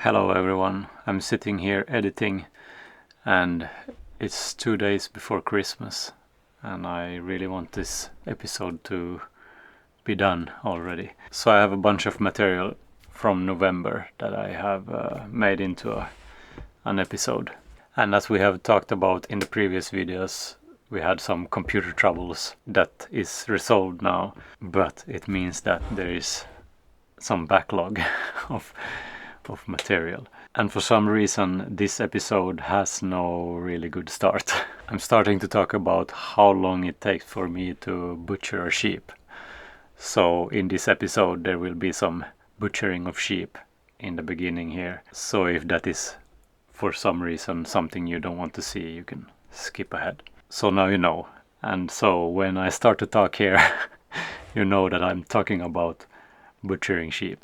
Hello everyone, I'm sitting here editing and it's 2 days before Christmas and I really want this episode to be done already. So I have a bunch of material from November that I have made into an episode. And as we have talked about in the previous videos, we had some computer troubles that is resolved now, but it means that there is some backlog of material. And for some reason this episode has no really good start. I'm starting to talk about how long it takes for me to butcher a sheep. So in this episode there will be some butchering of sheep in the beginning here. So if that is for some reason something you don't want to see, you can skip ahead. So now you know. And so when I start to talk here, you know that I'm talking about butchering sheep.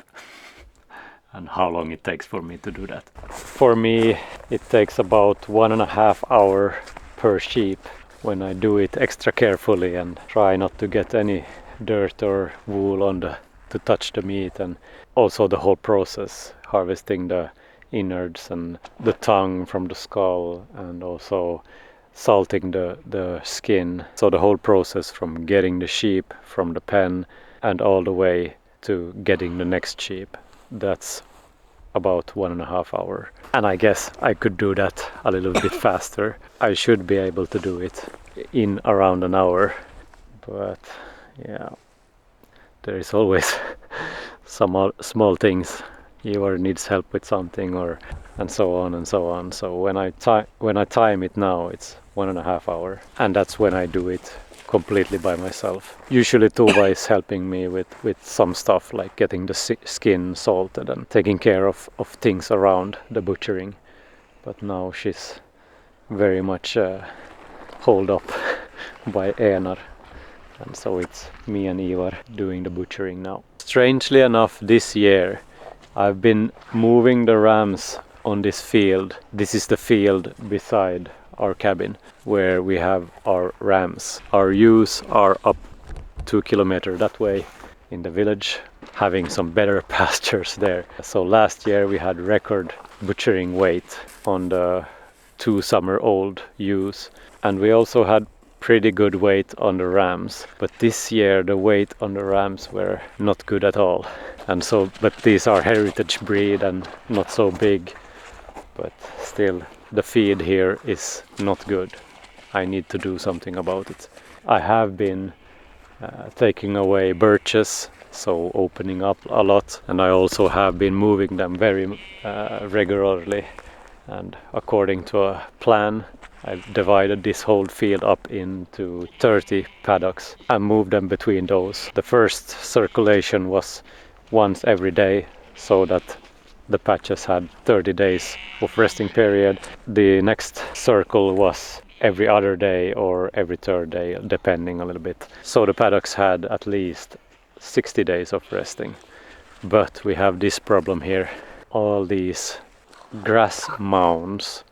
And how long it takes for me to do that. For me, it takes about 1.5 hours per sheep when I do it extra carefully and try not to get any dirt or wool to touch the meat, and also the whole process, harvesting the innards and the tongue from the skull, and also salting the skin. So the whole process from getting the sheep from the pen and all the way to getting the next sheep. That's about 1.5 hours. And I guess I could do that a little bit faster. I should be able to do it in around an hour. But yeah, there is always some small things. Ivar needs help with something, and so on and so on. So when I time it now, it's 1.5 hours. And that's when I do it completely by myself. Usually Tova is helping me with some stuff like getting the skin salted and taking care of things around the butchering. But now she's very much holed up by Enar. And so it's me and Ivar doing the butchering now. Strangely enough, this year I've been moving the rams on this field. This is the field beside our cabin where we have our rams. Our ewes are up 2 kilometers that way in the village, having some better pastures there. So last year we had record butchering weight on the 2 summer-old ewes, and we also had pretty good weight on the rams. But this year the weight on the rams were not good at all. And so, but these are heritage breed and not so big, but still the feed here is not good. I need to do something about it. I have been taking away birches, so opening up a lot, and I also have been moving them very regularly. And according to a plan, I've divided this whole field up into 30 paddocks and moved them between those. The first circulation was once every day, so that the patches had 30 days of resting period. The next circle was every other day or every third day, depending a little bit. So the paddocks had at least 60 days of resting. But we have this problem here. All these grass mounds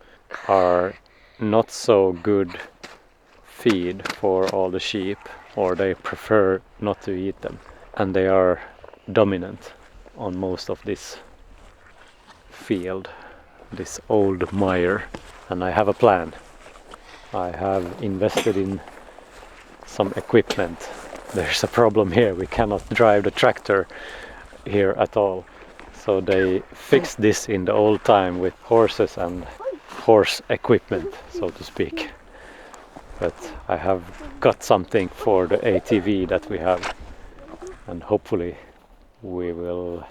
are not so good feed for all the sheep, or they prefer not to eat them. And they are dominant on most of this field, this old mire. And I have a plan. I have invested in some equipment. There's a problem here. We cannot drive the tractor here at all. So they fixed this in the old time with horses and horse equipment, so to speak. But I have got something for the ATV that we have, and hopefully we will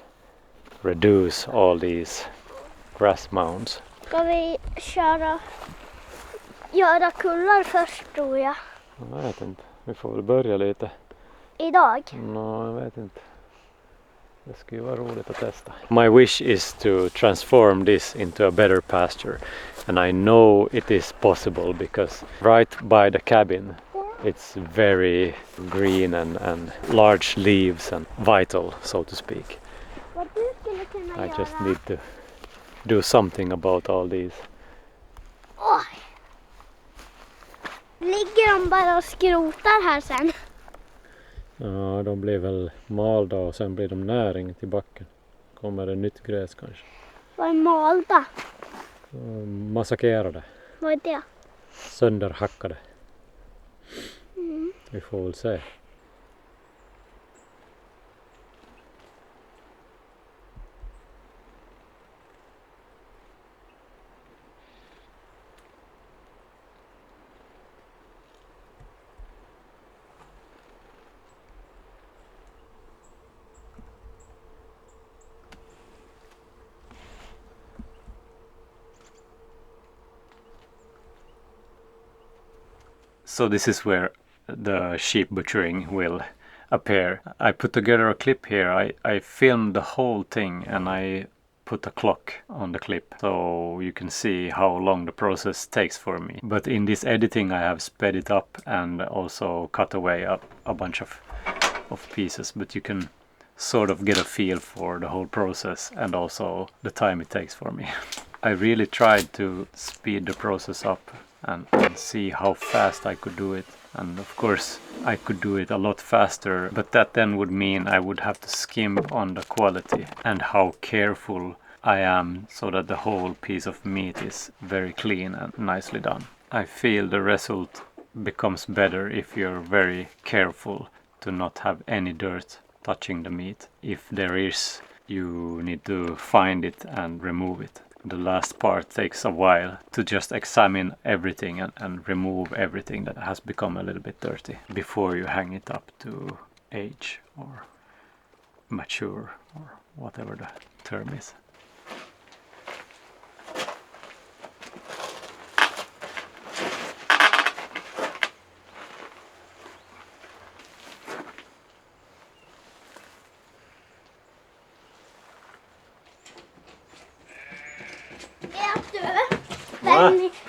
reduce all these grass mounds. Ska vi göra kullar först, tror jag? Jag vet inte. Vi får väl börja lite. Idag? No, jag vet inte. Det skulle ju vara roligt att testa. My wish is to transform this into a better pasture. And I know it is possible because right by the cabin it's very green and large leaves and vital, so to speak. I just need to do something about all these. Oj! Ligger de bara och skrotar här sen? Ja, de blir väl malda och sen blir de näring till backen. Kommer det nytt gräs kanske. Vad är malda? Massakrerade. Vad är det? Sönderhackade. Vi får väl se. So this is where the sheep butchering will appear. I put together a clip here. I filmed the whole thing and I put a clock on the clip so you can see how long the process takes for me. But in this editing I have sped it up and also cut away a bunch of pieces, but you can sort of get a feel for the whole process and also the time it takes for me. I really tried to speed the process up and see how fast I could do it. And of course I could do it a lot faster, but that then would mean I would have to skimp on the quality and how careful I am so that the whole piece of meat is very clean and nicely done. I feel the result becomes better if you're very careful to not have any dirt touching the meat. If there is, you need to find it and remove it. The last part takes a while to just examine everything and remove everything that has become a little bit dirty before you hang it up to age or mature or whatever the term is.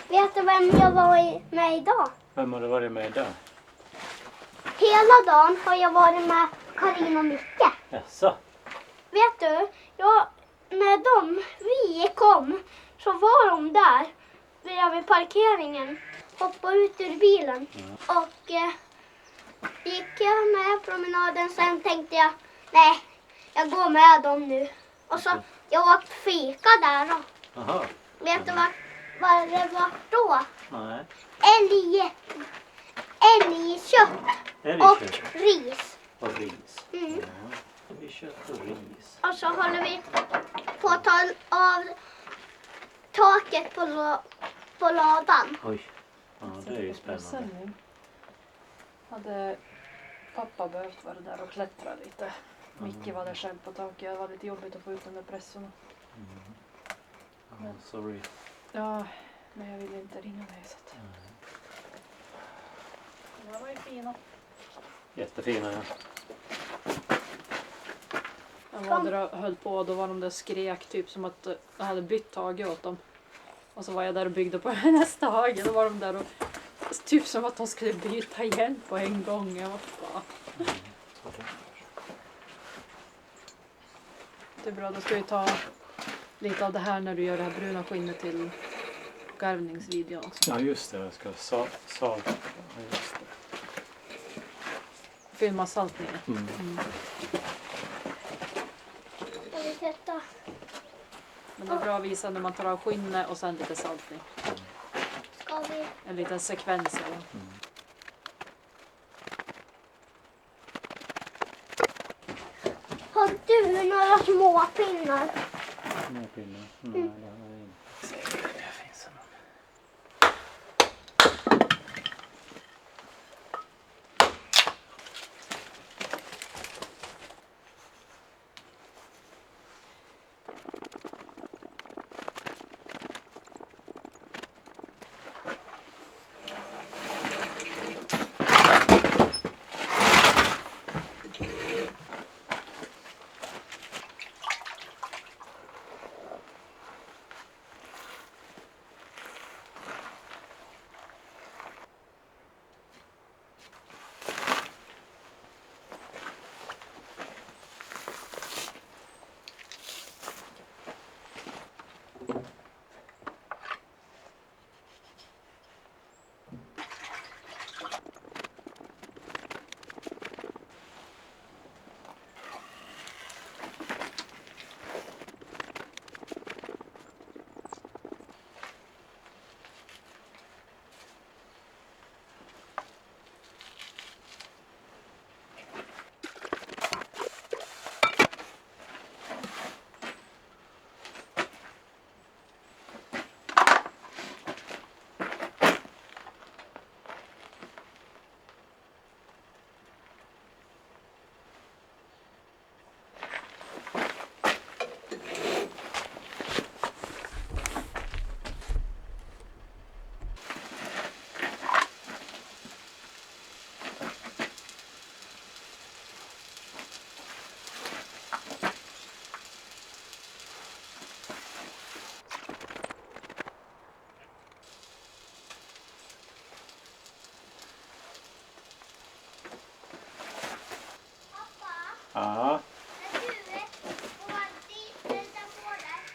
Vet du vem jag var med idag? Vem har du varit med idag? Hela dagen har jag varit med Karin och Micke. Jaså? Vet du, när vi kom så var de där vid parkeringen. Hoppade ut ur bilen och gick jag med promenaden. Sen tänkte jag, nej, jag går med dem nu. Och så jag åt fika där då. Aha. Vet du vad det var då? Nej. Älgkött och ris. Och ris. Mm. Ja. Älgkött och ris. Och så håller vi på att ta av taket på ladan. Oj. Ja, det är ju spännande. Hade pappa behövt vara där och klättra lite. Micke var där själv på taket. Det var lite jobbigt att få ut de där pressorna. Sorry. Ja, men jag ville inte ringa mig så att... De var ju fina. Jättefina, ja. Jag var där och höll på och då var de där skrek typ som att jag hade bytt hage åt dem. Och så var jag där och byggde på nästa hage. Då var de där och typ som att de skulle byta igen på en gång. Jag var fan. Det är bra, då ska vi ta lite av det här när du gör det här bruna skinnet till garvningsvideon också. Ja just det, jag ska salta. Ja, just det. Filma saltningen. Ska vi sätta? Men det är bra att visa när man tar av skinnet och sen lite saltning. Ska vi? En liten sekvens. Har du några små pinnar? Små pinnar? Nej, det har jag inte. Det finns en.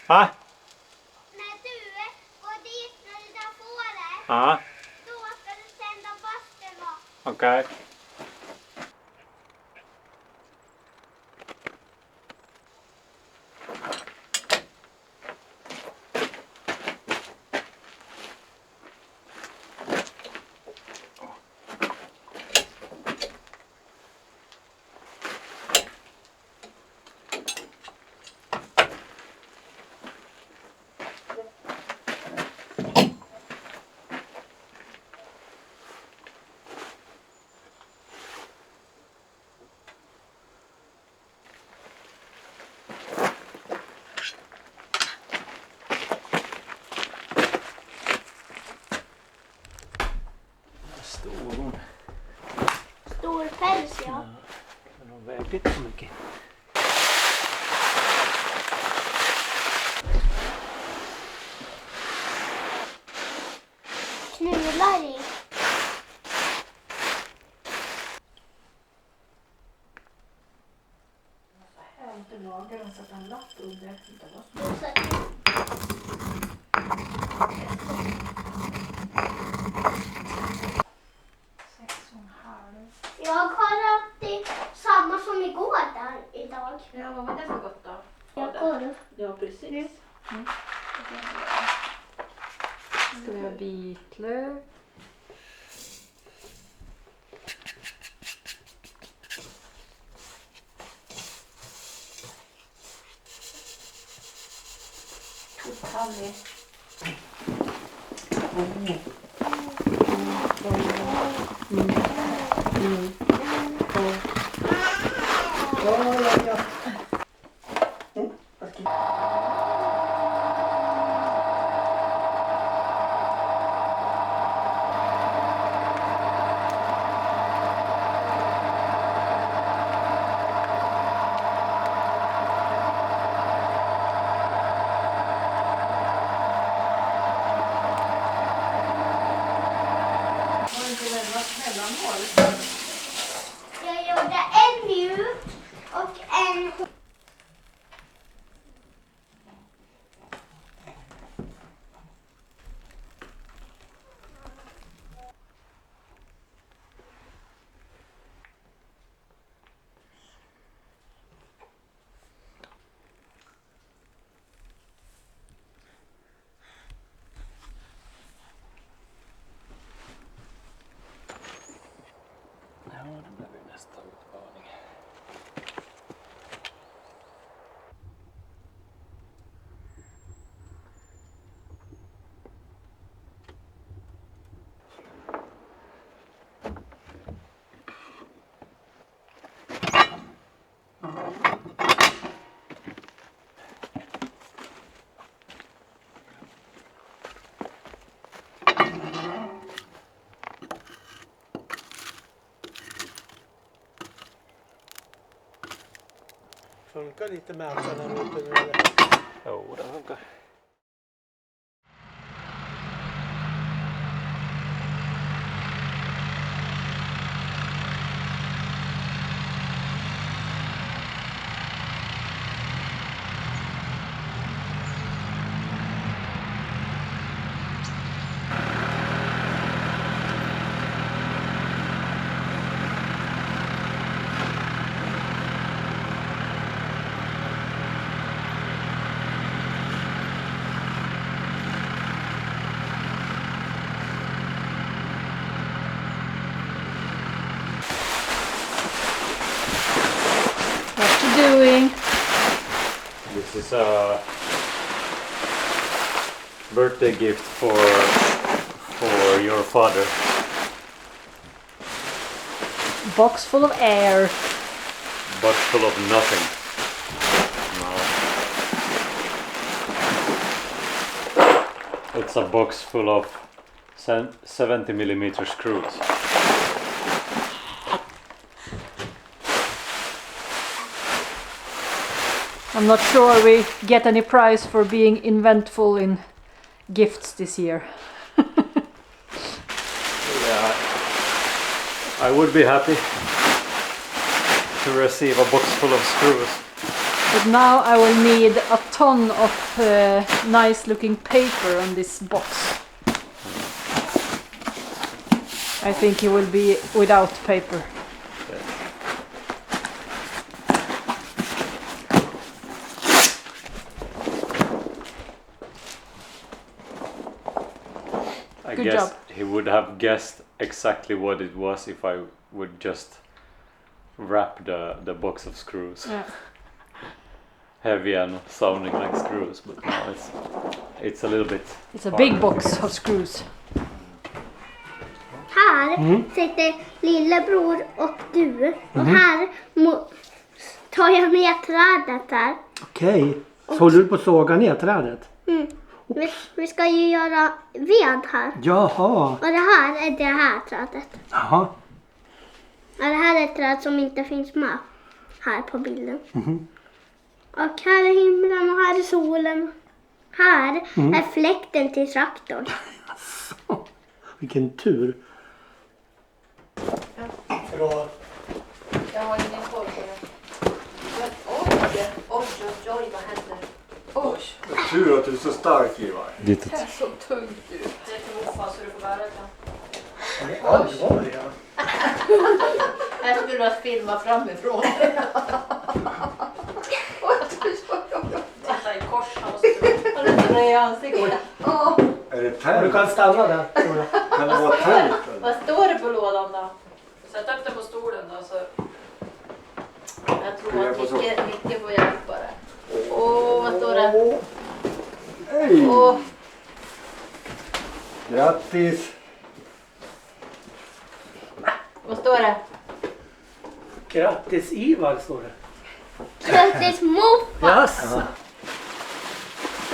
Va? När du går dit när du där fåret, Ja, då ska du tända bastun och okej. Stor hon. stor päls, ja. Men hon vägde inte så mycket. Knular i. Jag har inte lagat den så att den lapp under. Jag har alltid samma som igår där idag. Ja, vad var det för gott då? Korv. Ja, precis. Ska vi ha bitlök? Totally. Jag gjorde en mjuk och en... Ja, det blir ju nästa utmaning. Funkar lite med den här ute nu eller? Jo, det funkar. What you doing? This is a birthday gift for your father. Box full of air. But full of nothing. No. It's a box full of 70mm screws. I'm not sure we get any prize for being inventful in gifts this year. Yeah, I would be happy to receive a box full of screws. But now I will need a ton of nice looking paper on this box. I think it will be without paper. I Good guess job. he would have guessed exactly what it was if I would just wrap the box of screws. Yeah. Heavy and sounding like screws, but now it's a little bit. It's a big box of screws. Här sitter lillebror och du. Och här tar jag ner trädet här. Okej, så håller du på att såga ner trädet? Vi ska ju göra ved här. Jaha. Och det här är det här trädet. Jaha. Och det här är ett träd som inte finns med här på bilden. Och här är himlen och här är solen. Här är fläkten till traktorn. Vilken tur. Jag har ingen koll på det. Oj, vad händer? Oj, Tur att du är så stark, Ivar. det är så tungt ut. Det är till morfar så du får bära det. Jag skulle ha filmat framifrån. Titta i kors. Han är så röd i ansiktet. Är det Du tält? kan stanna där, tror jag. Kan det vara tält? Vad står det på lådan då? Sätt upp det på stolen då. Så. Jag tror att Micke får hjälpa det. Vad står det? Hej! Åh, Grattis! vad står det? Grattis Ivar, står det. Grattis morfar. Jaså.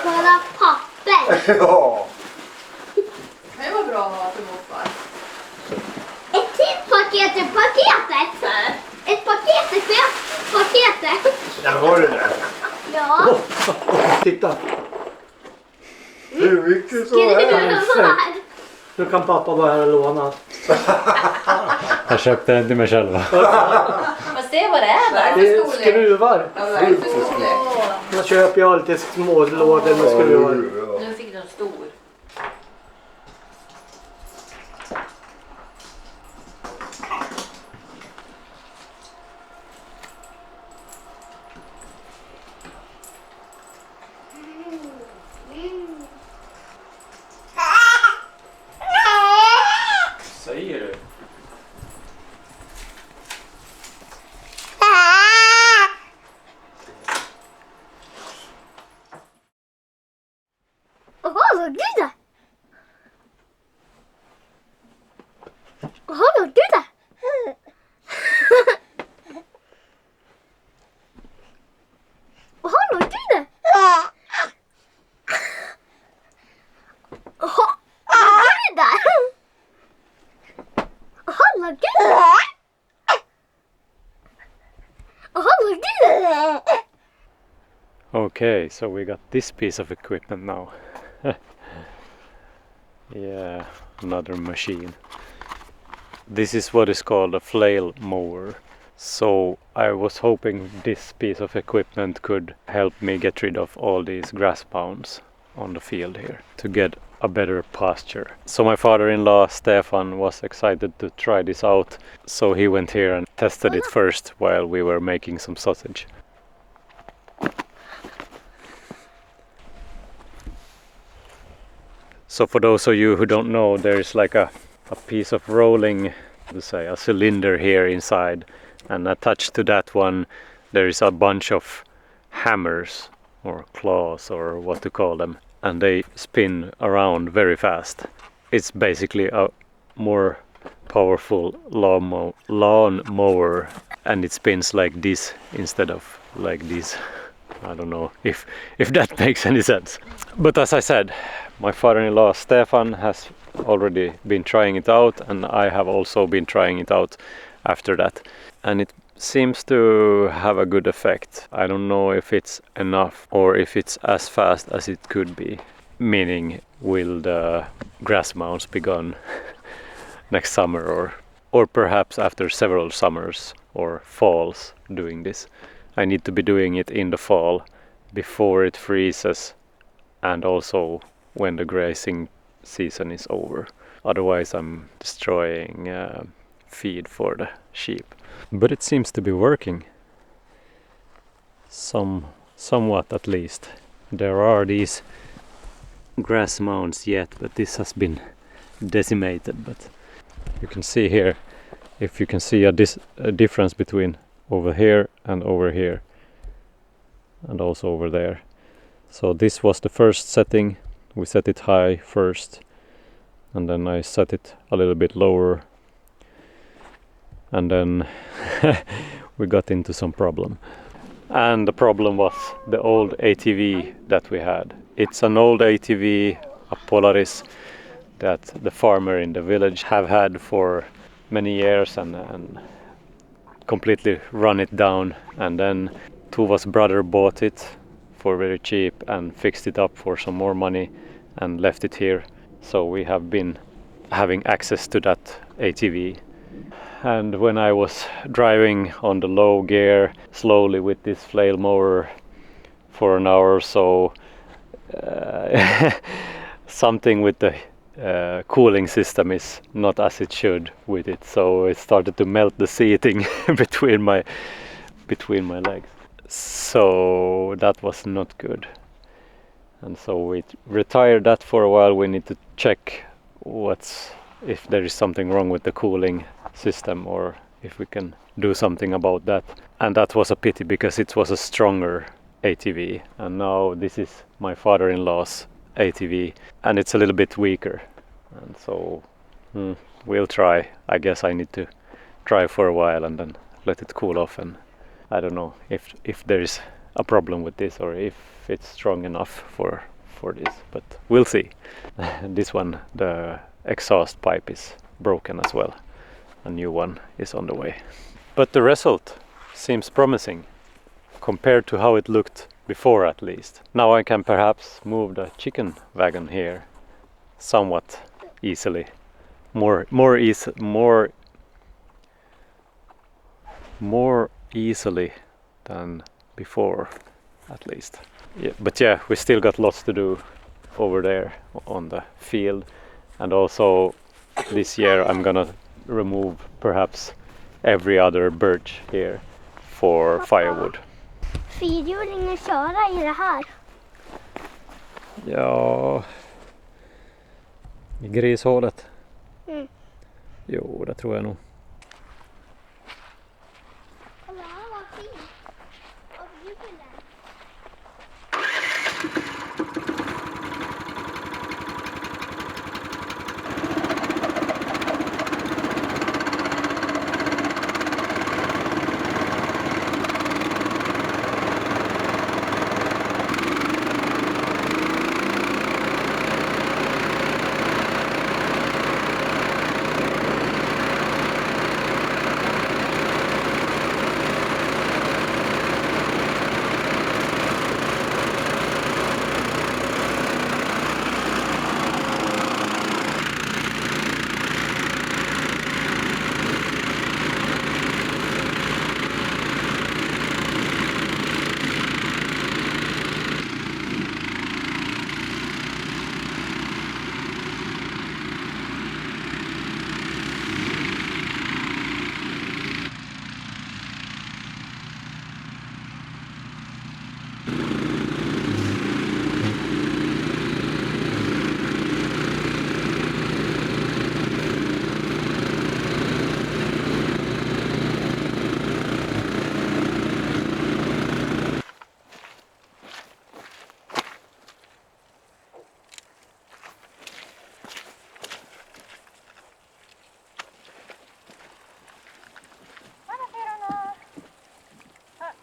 Bara papper. Ja! Det var bra att ha till morfar. Ett till paket i paketet. Ett paket i paketet. Där har du det. Ja. Titta, Hur mycket så är det? Skruvar. nu kan pappa bara låna. Jag köpte den till mig själva. Men se vad det är där. Det är skruvar. Ja, vad är det för storlek? Jag köper ju alltid små lådor med skruvar. Nu fick du en stor. Säger du? Jaha, du det? Jaha, du det? Jaha, du det? Jaha, du där? Jaha, du Jaha, du Okay, so we got this piece of equipment now. Yeah, another machine. This is what is called a flail mower. So I was hoping this piece of equipment could help me get rid of all these grass mounds on the field here to get a better pasture. So my father-in-law Stefan was excited to try this out, so he went here and tested it first while we were making some sausage. So for those of you who don't know, there is like a piece of rolling, let's say a cylinder here inside, and attached to that one there is a bunch of hammers or claws or what to call them, and they spin around very fast. It's basically a more powerful lawn mower, and it spins like this instead of like this. I don't know if that makes any sense. But as I said, my father-in-law Stefan has already been trying it out, and I have also been trying it out after that. And it seems to have a good effect. I don't know if it's enough or if it's as fast as it could be. Meaning, will the grass mounds be gone next summer or perhaps after several summers or falls doing this? I need to be doing it in the fall before it freezes and also when the grazing season is over. Otherwise I'm destroying feed for the sheep. But it seems to be working. Somewhat at least. There are these grass mounds yet, but this has been decimated. But you can see here, if you can see a difference between over here and over here, and also over there. So this was the first setting. We set it high first, and then I set it a little bit lower, and then we got into some problem. And the problem was the old ATV that we had. It's an old ATV, a Polaris, that the farmer in the village have had for many years and completely run it down. And then Tova's brother bought it for very cheap and fixed it up for some more money and left it here. So we have been having access to that ATV. And when I was driving on the low gear slowly with this flail mower for an hour or so, something with the cooling system is not as it should with it, so it started to melt the seating between my legs. So that was not good. And so we retired that for a while. We need to check if there is something wrong with the cooling system or if we can do something about that. And that was a pity because it was a stronger ATV, and now this is my father-in-law's ATV and it's a little bit weaker, and so we'll try. I guess I need to try for a while and then let it cool off, and I don't know if there is a problem with this or if it's strong enough for this, but we'll see. This one, the exhaust pipe is broken as well. A new one is on the way. But the result seems promising compared to how it looked before, at least. Now I can perhaps move the chicken wagon here somewhat easily. More easily than before, at least. Yeah, but yeah, we still got lots to do over there on the field, and also this year I'm gonna remove perhaps every other birch here for firewood. Fyrhjulingen köra i det här? Ja, i grishålet. Jo, det tror jag nog. Kolla, här var fint. Och hjulen.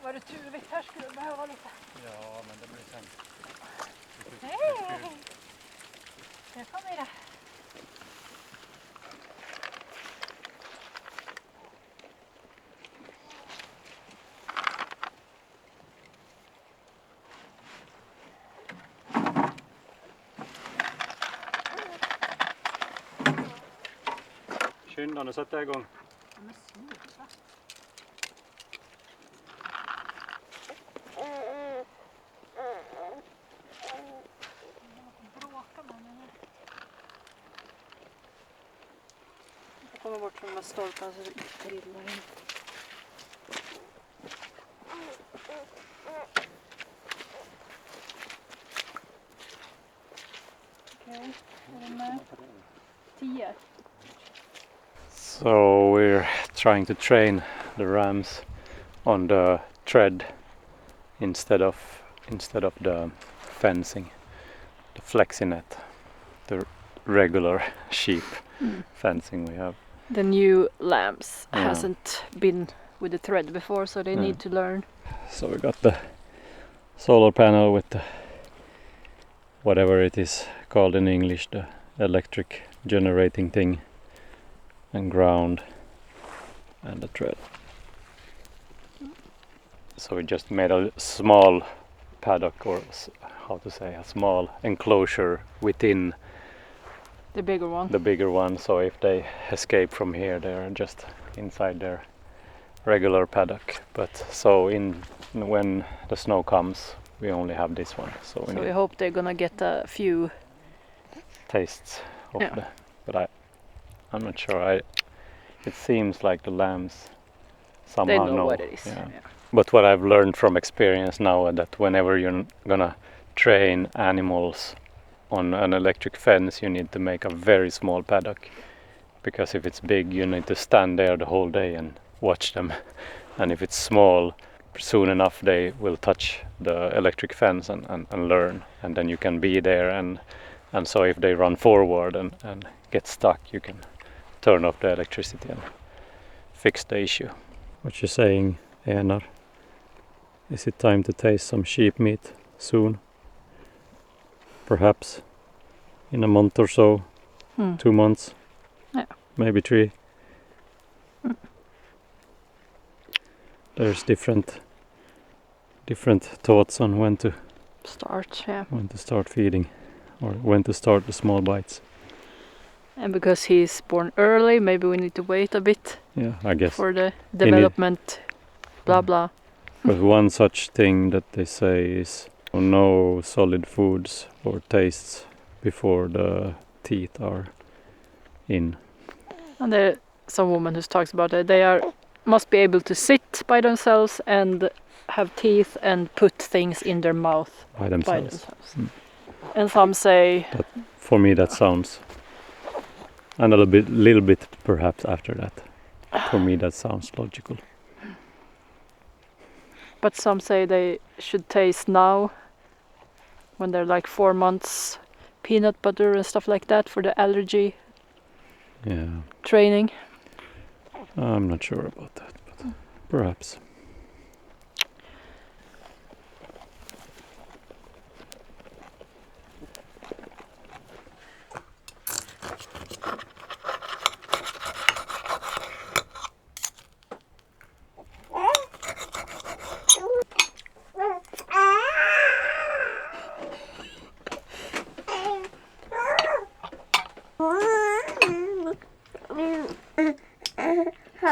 Var det tuvigt? Här skulle det behöva lite. Ja, men det blir sen. Hej! Här kommer det. Skynda, nu sätter jag igång. Men sluta. Kommer bort från de här stolparna så det inte trillar in. Okej, är du med? 10. So we're trying to train the rams on the tread instead of the fencing, the flexi net, the regular sheep fencing we have. The new lambs Yeah. hasn't been with the thread before, so they need to learn. So we got the solar panel with the whatever it is called in English, the electric generating thing, and ground, and the tread. So we just made a small paddock, or how to say, a small enclosure within The bigger one. So if they escape from here, they're just inside their regular paddock. But so when the snow comes, we only have this one. So we hope they're gonna get a few tastes of Yeah. but I'm not sure. It seems like the lambs somehow they know what it is. Yeah. Yeah. But what I've learned from experience now is that whenever you're gonna train animals on an electric fence, you need to make a very small paddock, because if it's big, you need to stand there the whole day and watch them, and if it's small, soon enough they will touch the electric fence and learn, and then you can be there, and so if they run forward and get stuck, you can turn off the electricity and fix the issue. What you saying, Enar? Is it time to taste some sheep meat soon? Perhaps in a month or so, 2 months, Yeah. maybe 3. There's different thoughts on when to start feeding, or when to start the small bites. And because he's born early, maybe we need to wait a bit Yeah, I guess. for the development, blah blah. But one such thing that they say is no solid foods or tastes before the teeth are in. And there some woman who talks about it. They must be able to sit by themselves and have teeth and put things in their mouth By themselves. And some say For me that sounds, and a little bit perhaps after that. For me that sounds logical. But some say they should taste now, when they're like 4 months, peanut butter and stuff like that for the allergy Yeah, training. I'm not sure about that, but perhaps.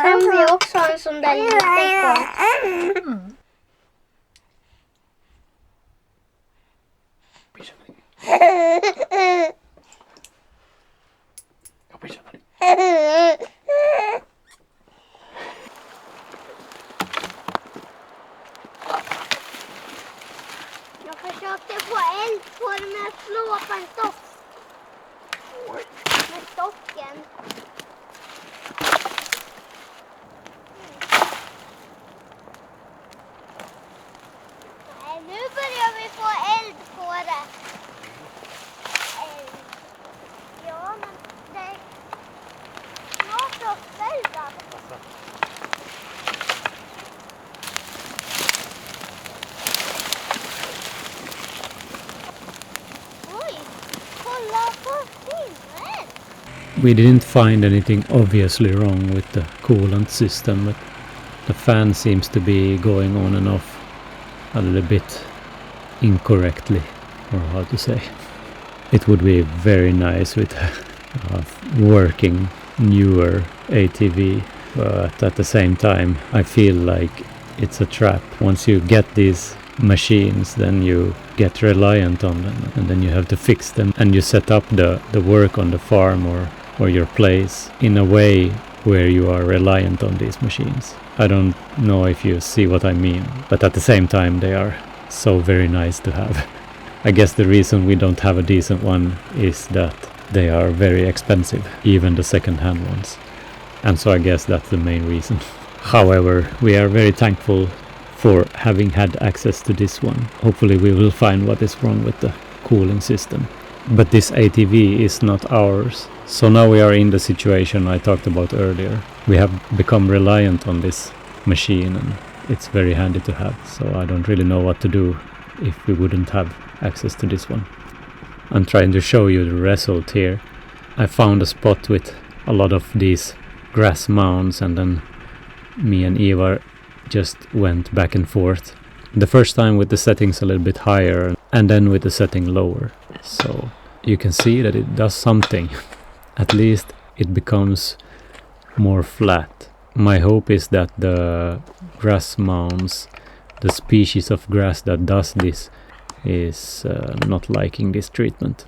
Sen vill jag också ha en sån där liten kvar. Jag försökte få eld på det med att slå på en stock. Med stocken. Nej, nu börjar vi få eld på det. Ja, men det är snart uppeldat. Oj, kolla på filmen. We didn't find anything obviously wrong with the coolant system, but the fan seems to be going on and off a little bit incorrectly, or how to say. It would be very nice with a working newer ATV, but at the same time I feel like it's a trap. Once you get these machines, then you get reliant on them, and then you have to fix them, and you set up the work on the farm or or your place in a way where you are reliant on these machines. I don't know if you see what I mean, but at the same time they are so very nice to have. I guess the reason we don't have a decent one is that they are very expensive, even the second-hand ones. And so I guess that's the main reason. However, we are very thankful for having had access to this one. Hopefully we will find what is wrong with the cooling system. But this ATV is not ours. So now we are in the situation I talked about earlier. We have become reliant on this machine and it's very handy to have. So I don't really know what to do if we wouldn't have access to this one. I'm trying to show you the result here. I found a spot with a lot of these grass mounds and then me and Ivar just went back and forth. The first time with the settings a little bit higher and then with the setting lower. So you can see that it does something. At least it becomes more flat. My hope is that the grass mounds, the species of grass that does this, is not liking this treatment.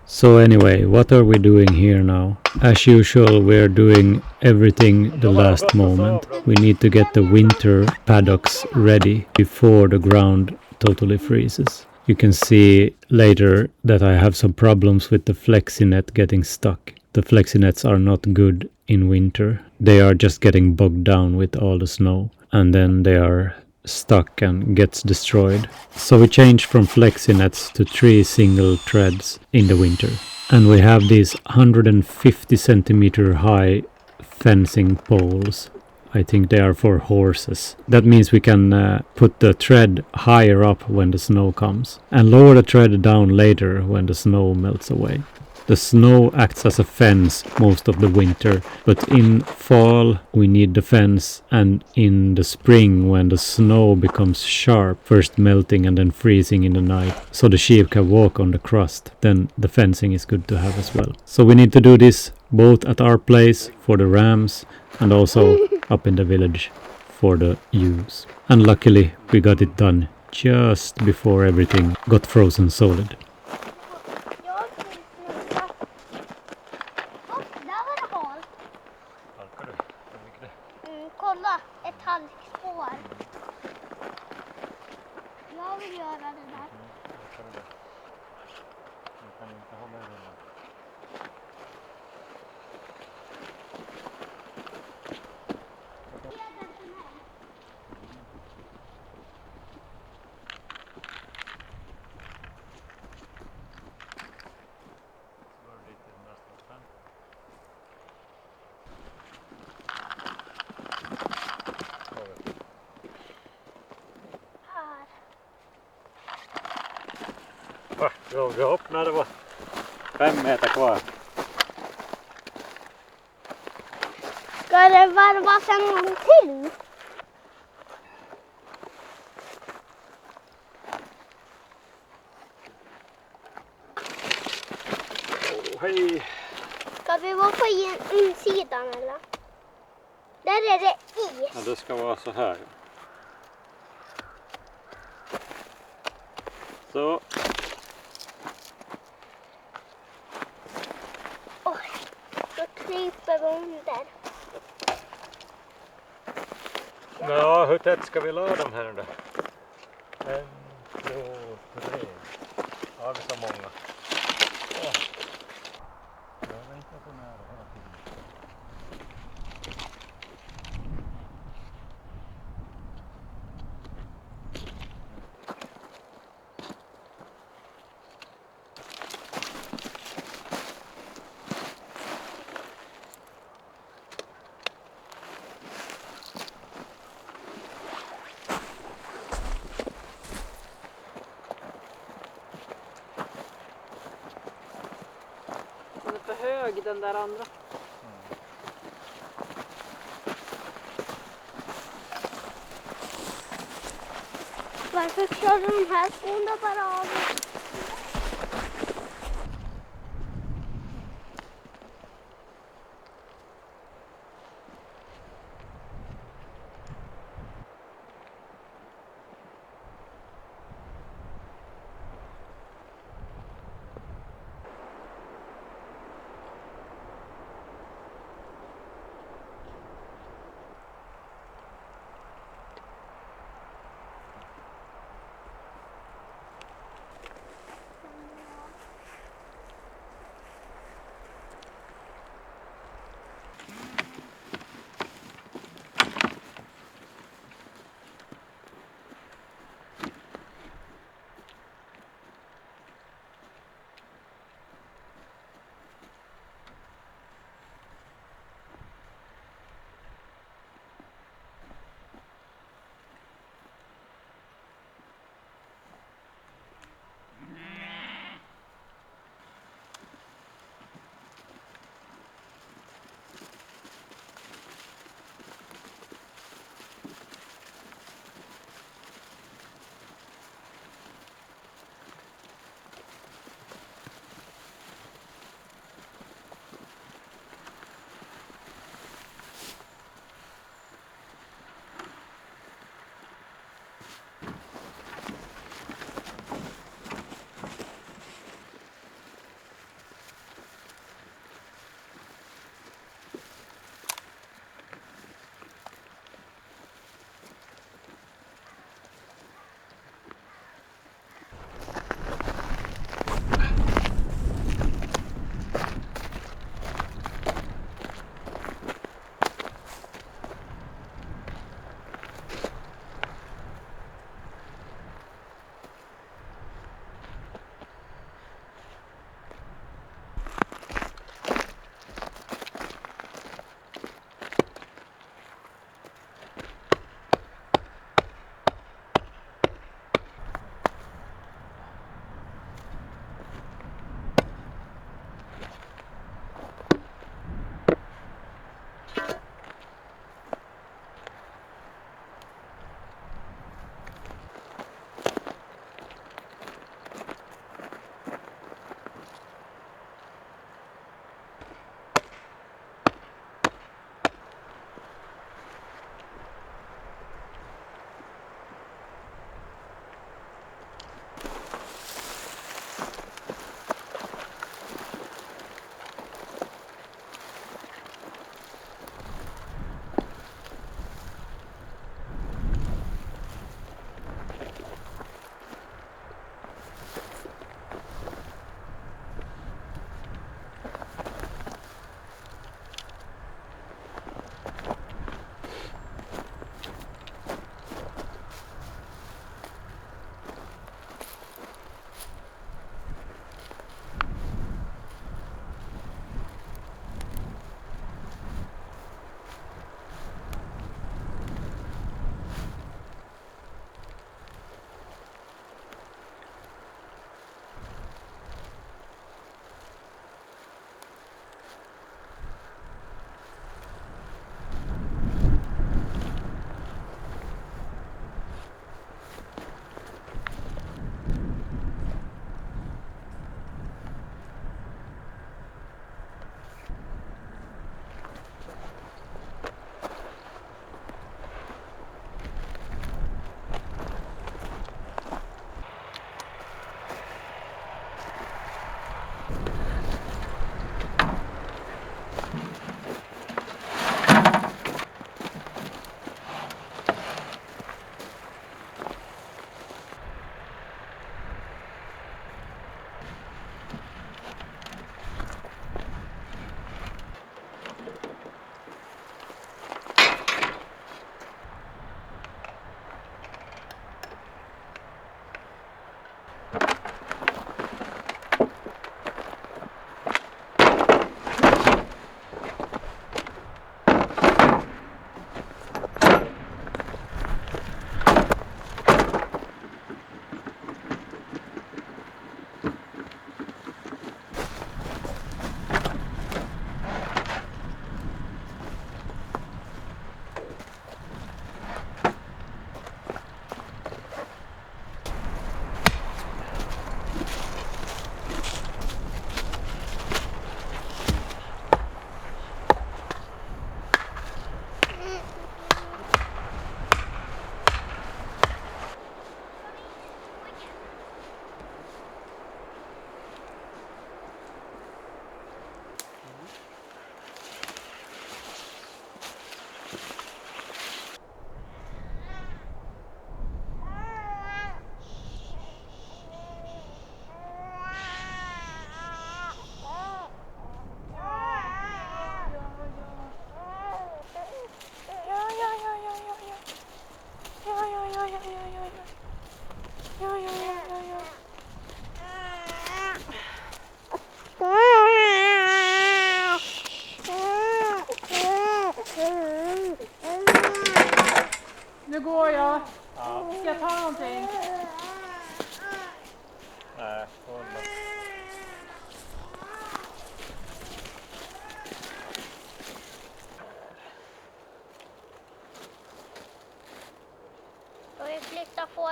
So anyway, what are we doing here now? As usual, we're doing everything the last moment. We need to get the winter paddocks ready before the ground totally freezes. You can see later that I have some problems with the FlexiNet getting stuck. The FlexiNets are not good in winter. They are just getting bogged down with all the snow and then they are stuck and gets destroyed. So we changed from FlexiNets to 3 single threads in the winter. And we have these 150 centimeter high fencing poles. I think they are for horses. That means we can put the thread higher up when the snow comes and lower the thread down later when the snow melts away. The snow acts as a fence most of the winter, but in fall we need the fence, and in the spring when the snow becomes sharp, first melting and then freezing in the night, so the sheep can walk on the crust, then the fencing is good to have as well. So we need to do this both at our place for the rams and also up in the village for the ewes. And luckily we got it done just before everything got frozen solid. Kolla, ett halkspår. Jag vill göra det där. Jo, vi öppnar, det var 5 meter kvar. Ska det varvas en gång till? Hej! Ska vi vara på insidan eller? Där är det is. Ja, det ska vara så här. Så. Oj, då kryper vi under. Ja, hur tätt ska vi la dem här då? 1, 2, 3. Har vi så många? Ja. Jag är inte så nära hela tiden. Den är för hög den där andra. Varför kör de här skorna bara av?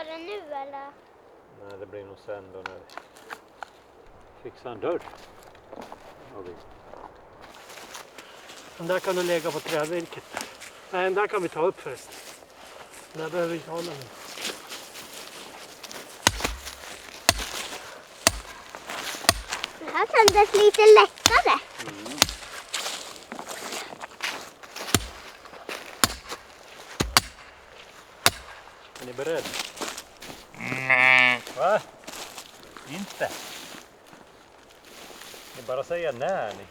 Var det nu eller? Nej, det blir nog sen då när vi fixar en dörr. Den där kan du lägga på trävirket. Nej, den där kan vi ta upp först. Den där behöver vi inte ha någon. Det här kändes lite lättare. Är ni beredda? Nej. Va? Inte? Ni bara säger när ni.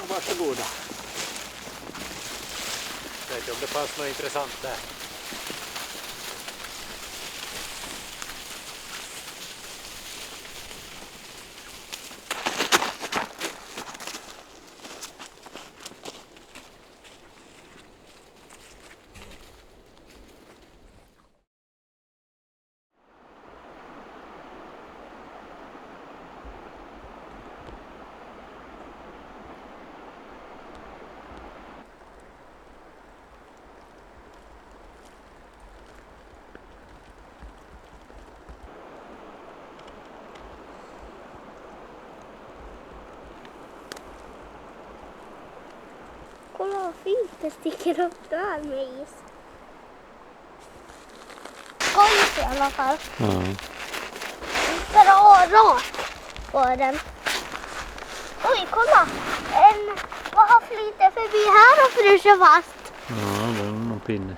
Varsågoda. Jag vet inte om det fanns något intressant där. Kolla vad fint det sticker upp där med is. Skojs i alla fall. Bra rak på den. Oj, kolla! Vad har flyttat förbi här och frusit fast? Ja, det är någon pinne.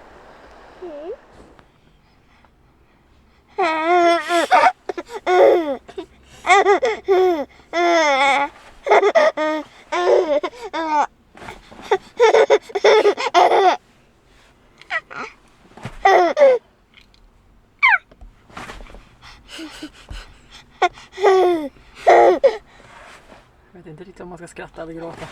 Jag vet inte riktigt om man ska skratta eller gråta.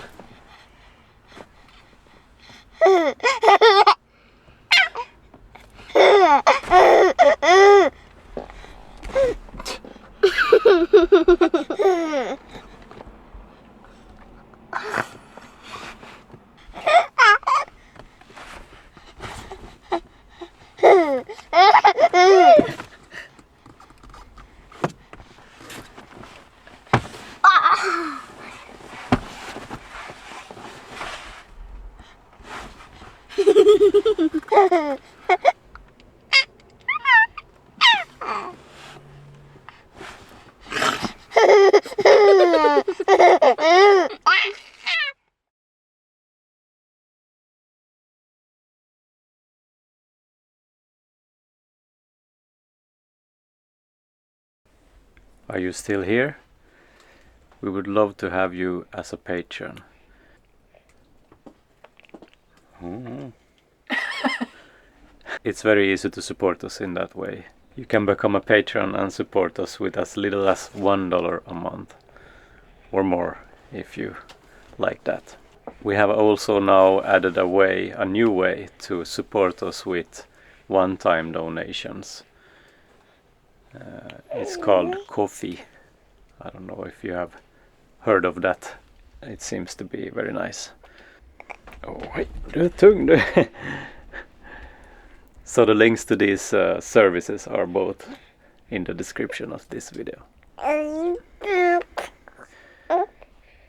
Are you still here? We would love to have you as a patron. It's very easy to support us in that way. You can become a patron and support us with as little as $1 a month. Or more, if you like that. We have also now added a new way to support us with one-time donations. It's called coffee. I don't know if you have heard of that. It seems to be very nice. Oh, hej, du är tung du. So the links to these services are both in the description of this video.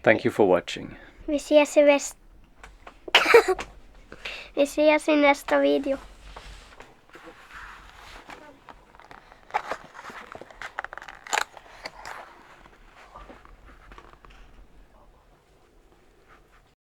Thank you for watching. Vi ses i nästa video.